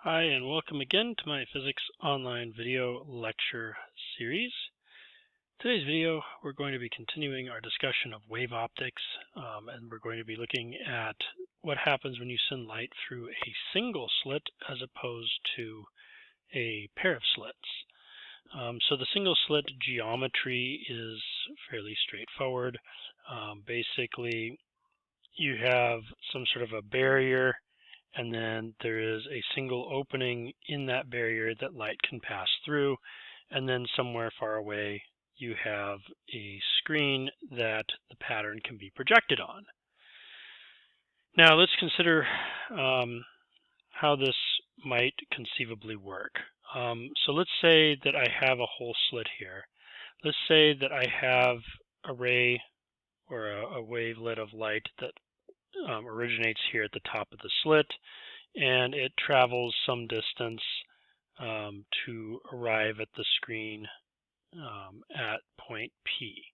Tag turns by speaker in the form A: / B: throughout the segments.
A: Hi, and welcome again to my physics online video lecture series. Today's video, we're going to be continuing our discussion of wave optics, and we're going to be looking at what happens when you send light through a single slit as opposed to a pair of slits. So the single slit geometry is fairly straightforward. Basically, you have some sort of a barrier, and then there is a single opening in that barrier that light can pass through, and then somewhere far away you have a screen that the pattern can be projected on. Now let's consider how this might conceivably work. So let's say that I have a whole slit here. Let's say that I have a ray or a wavelet of light that originates here at the top of the slit, and it travels some distance to arrive at the screen at point P.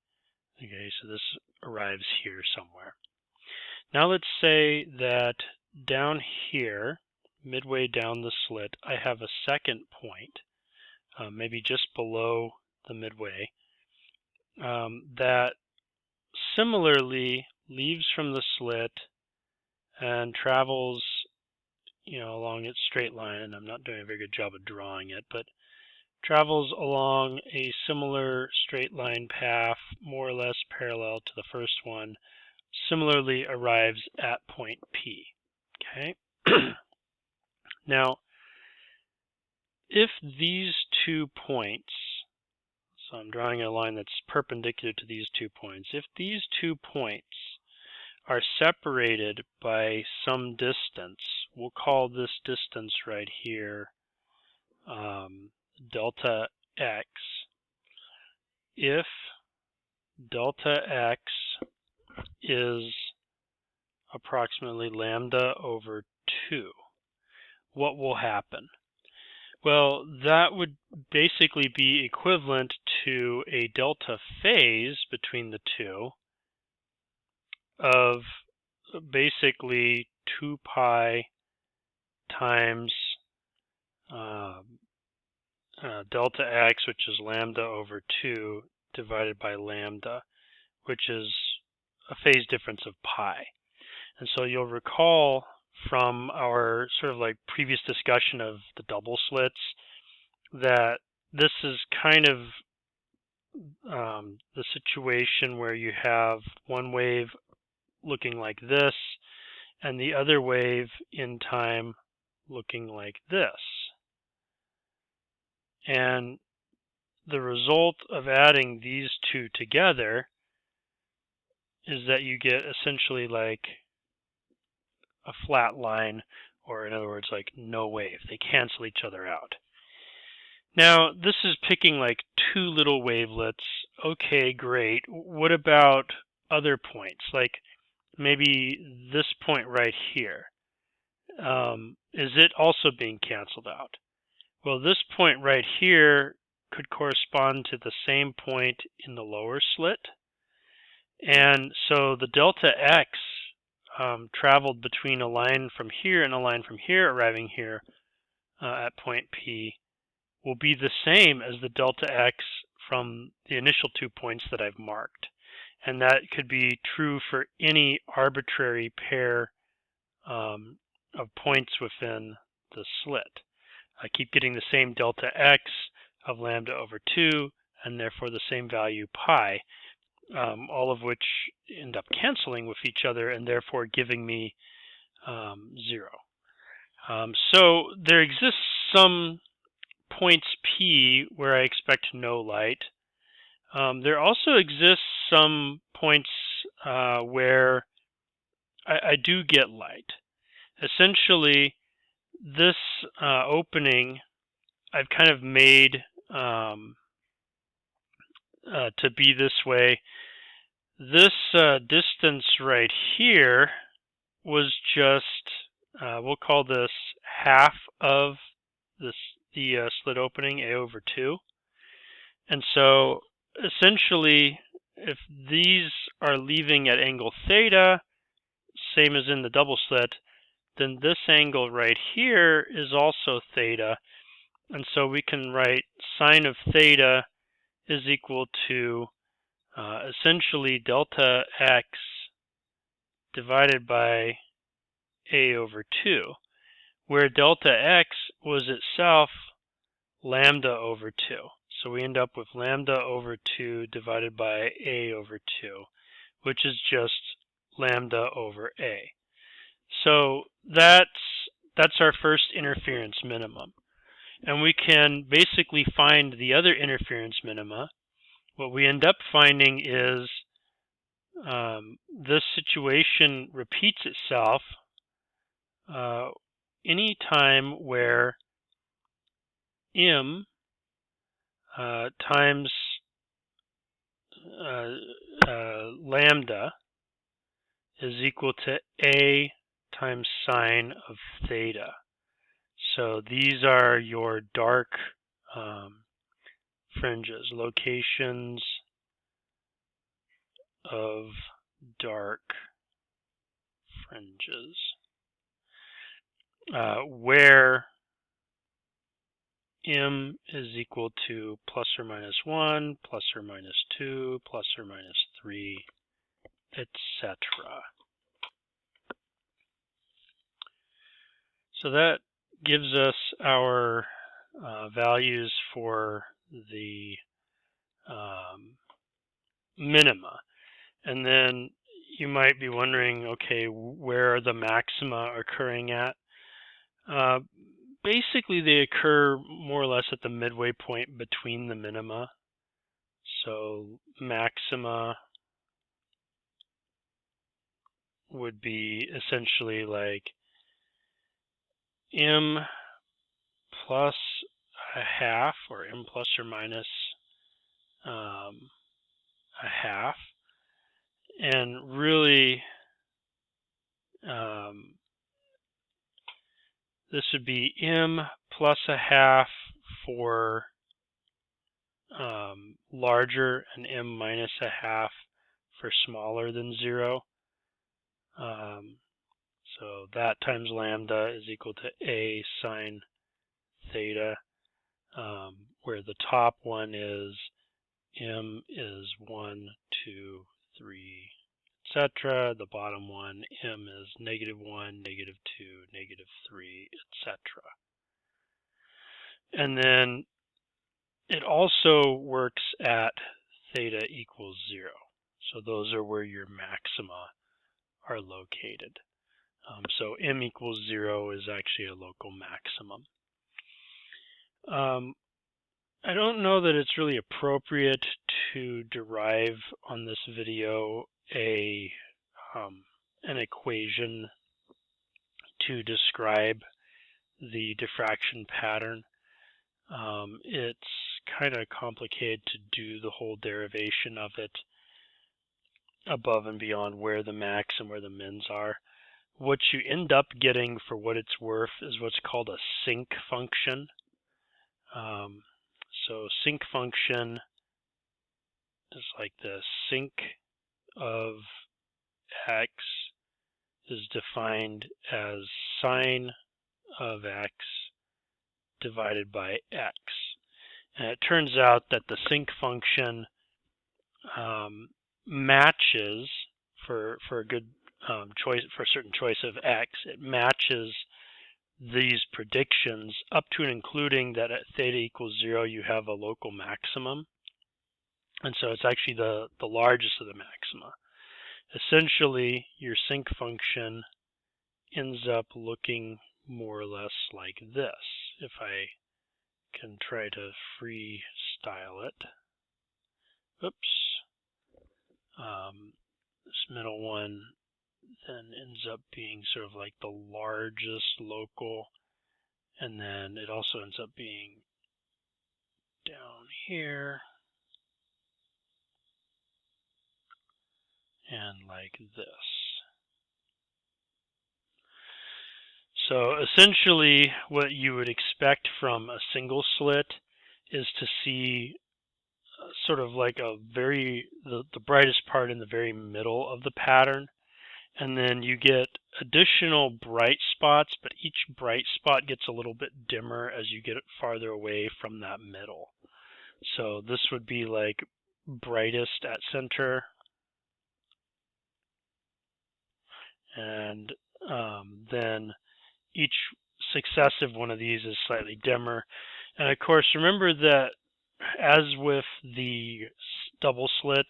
A: Okay, so this arrives here somewhere. Now let's say that down here, midway down the slit, I have a second point, maybe just below the midway, that similarly leaves from the slit and travels along its straight line, and I'm not doing a very good job of drawing it, but travels along a similar straight line path, more or less parallel to the first one, similarly arrives at point P. Okay? Now, if these 2 points, so I'm drawing a line that's perpendicular to these 2 points, if these 2 points are separated by some distance, we'll call this distance right here delta x. If delta x is approximately lambda over 2, what will happen? Well, that would basically be equivalent to a delta phase between the two of basically 2 pi times delta x, which is lambda over 2, divided by lambda, which is a phase difference of pi. And so you'll recall from our sort of like previous discussion of the double slits that this is kind of the situation where you have one wave looking like this and the other wave in time looking like this. And the result of adding these two together is that you get essentially like a flat line, or in other words, like no wave. They cancel each other out. Now, this is picking like 2 little wavelets. Okay, great. What about other points? Like maybe this point right here. Is it also being canceled out? Well, this point right here could correspond to the same point in the lower slit. And so the delta x traveled between a line from here and a line from here, arriving here at point P, will be the same as the delta x from the initial 2 points that I've marked. And that could be true for any arbitrary pair of points within the slit. I keep getting the same delta x of lambda over 2, and therefore the same value pi, all of which end up canceling with each other and therefore giving me 0. So there exists some points P where I expect no light. There also exists some points where I do get light. Essentially, this opening I've kind of made to be this way. This distance right here was just, we'll call this half of the slit opening, A over 2. And so essentially, if these are leaving at angle theta, same as in the double slit, then this angle right here is also theta. And so we can write sine of theta is equal to essentially delta x divided by a over 2, where delta x was itself lambda over 2. So we end up with lambda over 2 divided by a over 2, which is just lambda over a. So that's our first interference minimum. And we can basically find the other interference minima. What we end up finding is this situation repeats itself any time where m times lambda is equal to a times sine of theta. So these are your dark fringes, locations of dark fringes, where m is equal to plus or minus 1, plus or minus 2, plus or minus 3, etc. So that gives us our values for the minima. And then you might be wondering, okay, where are the maxima occurring at? Basically, they occur more or less at the midway point between the minima. So maxima would be essentially like m plus a half, or m plus or minus a half. And really, this would be m plus a half for larger and m minus a half for smaller than 0. So that times lambda is equal to a sine theta, where the top one is m is 1, 2, 3, etc. The bottom one, m is negative 1, negative 2, negative 3, etc. And then it also works at theta equals 0. So those are where your maxima are located. So m equals 0 is actually a local maximum. I don't know that it's really appropriate to derive on this video an equation to describe the diffraction pattern. It's kind of complicated to do the whole derivation of it above and beyond where the max and where the mins are. What you end up getting for what it's worth is what's called a sinc function. So sinc function is like this. Sinc of x is defined as sine of x divided by x. And it turns out that the sinc function matches for a good choice, for a certain choice of x, it matches these predictions up to and including that at theta equals 0 you have a local maximum. And so it's actually the largest of the maxima. Essentially, your sinc function ends up looking more or less like this. If I can try to freestyle it. Oops. This middle one then ends up being sort of like the largest local, and then it also ends up being down here and like this. So essentially what you would expect from a single slit is to see sort of like the brightest part in the very middle of the pattern, and then you get additional bright spots, but each bright spot gets a little bit dimmer as you get farther away from that middle. So this would be like brightest at center, and then each successive one of these is slightly dimmer. And of course, remember that as with the double slit,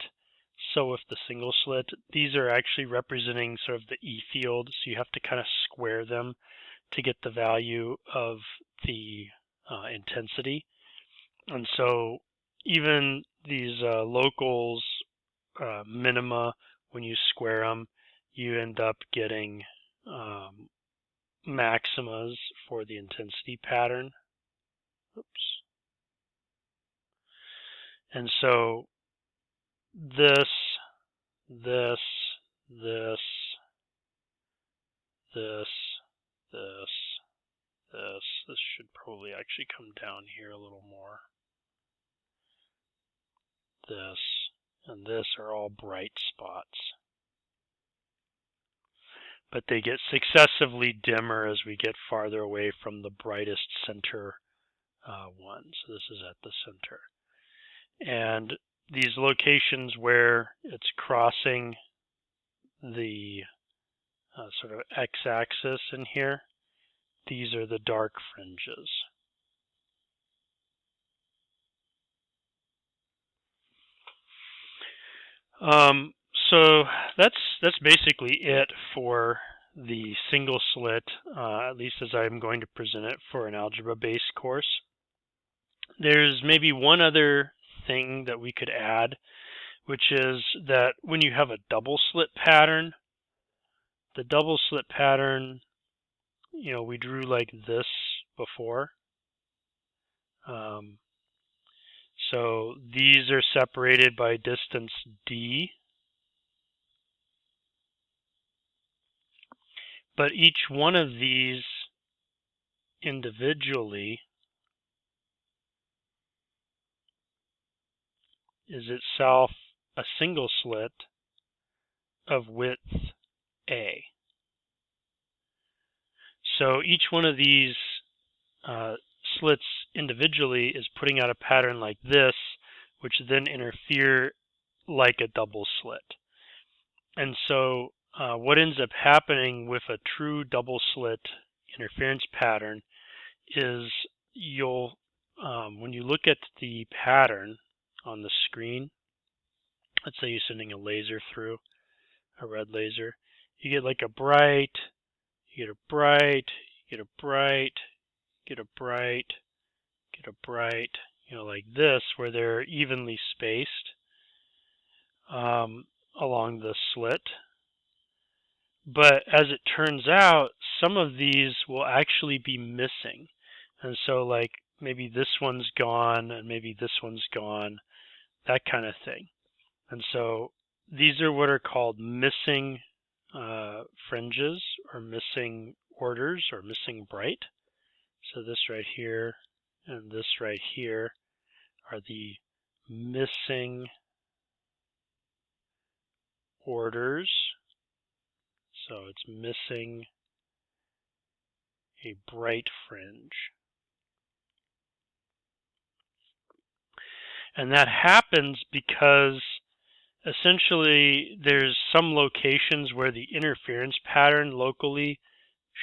A: so with the single slit, these are actually representing sort of the E field, so you have to kind of square them to get the value of the intensity. And so even these locals, minima, when you square them, you end up getting maximas for the intensity pattern. Oops. And so this, this, this, this, this should probably actually come down here a little more. This and this are all bright spots, but they get successively dimmer as we get farther away from the brightest center one. So this is at the center. And these locations where it's crossing the sort of x-axis in here, these are the dark fringes. So that's basically it for the single slit, at least as I'm going to present it for an algebra-based course. There's maybe one other thing that we could add, which is that when you have a double slit pattern, the double slit pattern, you know, we drew like this before. So these are separated by distance d, but each one of these individually is itself a single slit of width a. So each one of these slits individually is putting out a pattern like this, which then interfere like a double slit. And so what ends up happening with a true double slit interference pattern is you'll, when you look at the pattern on the screen, let's say you're sending a laser through, a red laser, you get like a bright, you get a bright, you get a bright, get a bright, get a bright, you know, like this, where they're evenly spaced along the slit. But as it turns out, some of these will actually be missing. And so like maybe this one's gone and maybe this one's gone, that kind of thing. And so these are what are called missing fringes or missing orders or missing bright. So this right here and this right here are the missing orders. So it's missing a bright fringe. And that happens because essentially there's some locations where the interference pattern locally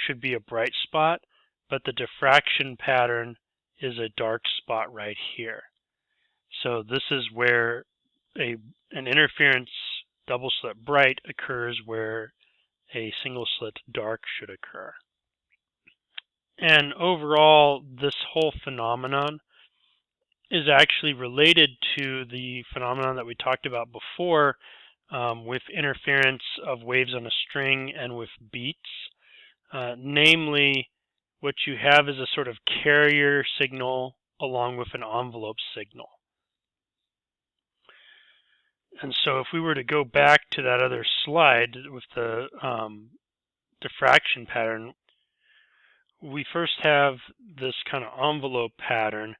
A: should be a bright spot, but the diffraction pattern is a dark spot right here. So this is where an interference double slit bright occurs where a single slit dark should occur. And overall, this whole phenomenon is actually related to the phenomenon that we talked about before with interference of waves on a string and with beats. Namely, what you have is a sort of carrier signal along with an envelope signal. And so if we were to go back to that other slide with the diffraction pattern, we first have this kind of envelope pattern,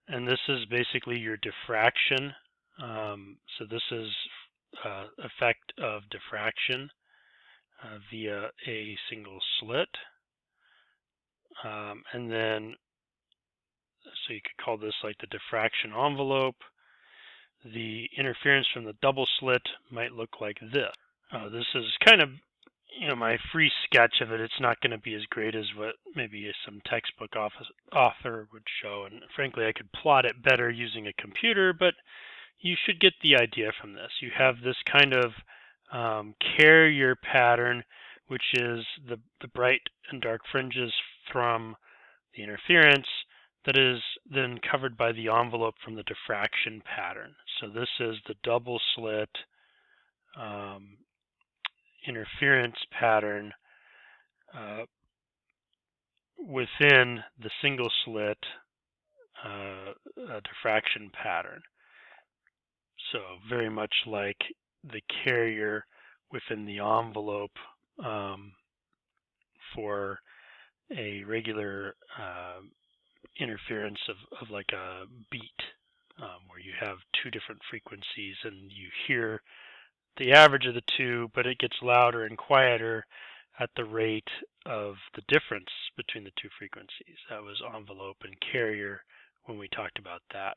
A: and this is basically your diffraction. So this is effect of diffraction. via a single slit. And then, so you could call this like the diffraction envelope. The interference from the double slit might look like this. This is kind of, my free sketch of it. It's not going to be as great as what maybe some textbook author would show. And frankly, I could plot it better using a computer, but you should get the idea from this. You have this kind of carrier pattern, which is the bright and dark fringes from the interference that is then covered by the envelope from the diffraction pattern. So this is the double slit interference pattern within the single slit diffraction pattern. So very much like the carrier within the envelope for a regular interference of like a beat, where you have two different frequencies and you hear the average of the two, but it gets louder and quieter at the rate of the difference between the two frequencies. That was envelope and carrier when we talked about that.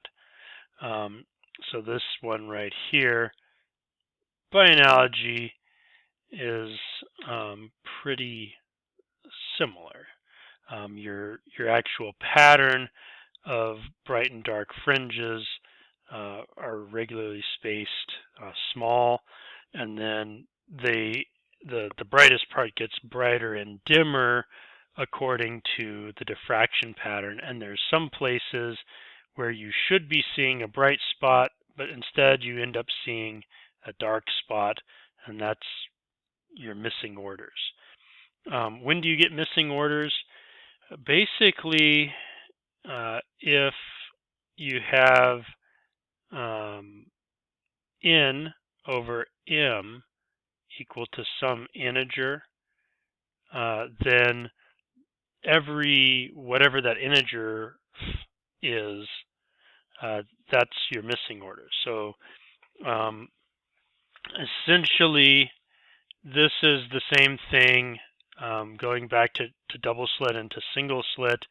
A: So this one right here, by analogy, is pretty similar. Your actual pattern of bright and dark fringes are regularly spaced small, and then the brightest part gets brighter and dimmer according to the diffraction pattern. And there's some places where you should be seeing a bright spot, but instead you end up seeing a dark spot, and that's your missing orders. When do you get missing orders? Basically, if you have n over m equal to some integer, then whatever that integer is, that's your missing order. So essentially, this is the same thing, going back to double slit and to single slit.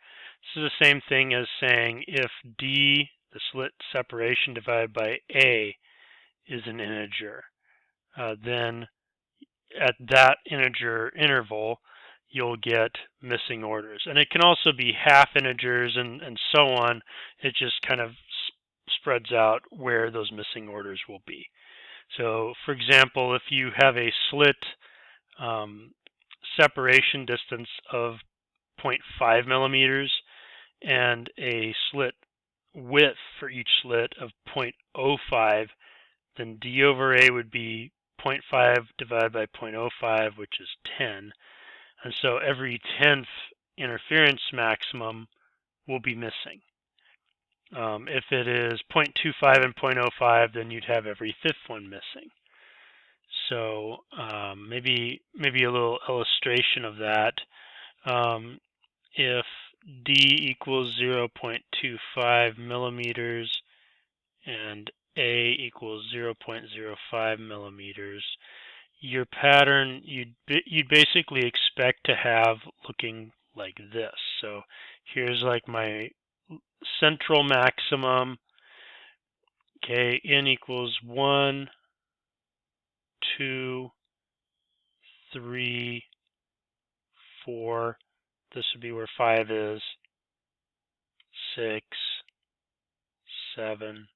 A: This is the same thing as saying if d, the slit separation divided by a, is an integer, then at that integer interval, you'll get missing orders. And it can also be half integers and so on. It just kind of spreads out where those missing orders will be. So, for example, if you have a slit separation distance of 0.5 millimeters and a slit width for each slit of 0.05, then d over a would be 0.5 divided by 0.05, which is 10. And so every 10th interference maximum will be missing. If it is 0.25 and 0.05, then you'd have every 5th one missing. So maybe a little illustration of that. If d equals 0.25 millimeters and a equals 0.05 millimeters, your pattern you'd basically expect to have looking like this. So here's like my central maximum. Okay, n equals 1, 2, 3, 4. This would be where 5 is. 6, 7.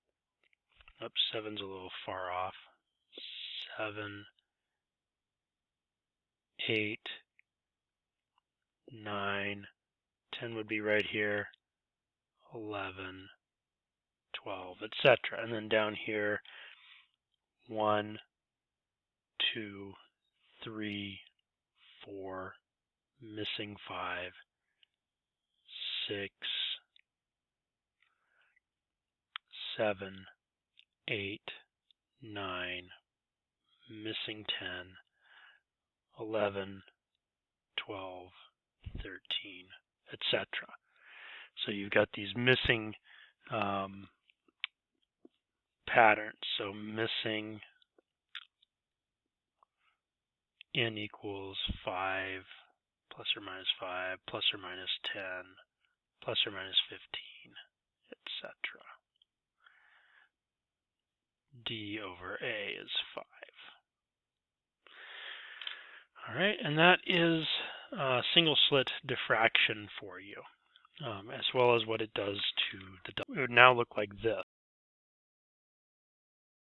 A: Oops, 7's a little far off. 7, 8, 9, 10 would be right here. 11, 12, etc. And then down here, 1, 2, 3, 4, missing 5, 6, 7, 8, 9, missing 10, 11, 12, 13, etc. So you've got these missing patterns. So missing n equals 5, plus or minus 5, plus or minus 10, plus or minus 15, etc. D over A is 5. All right, and that is single slit diffraction for you, as well as what it does to the. It would now look like this.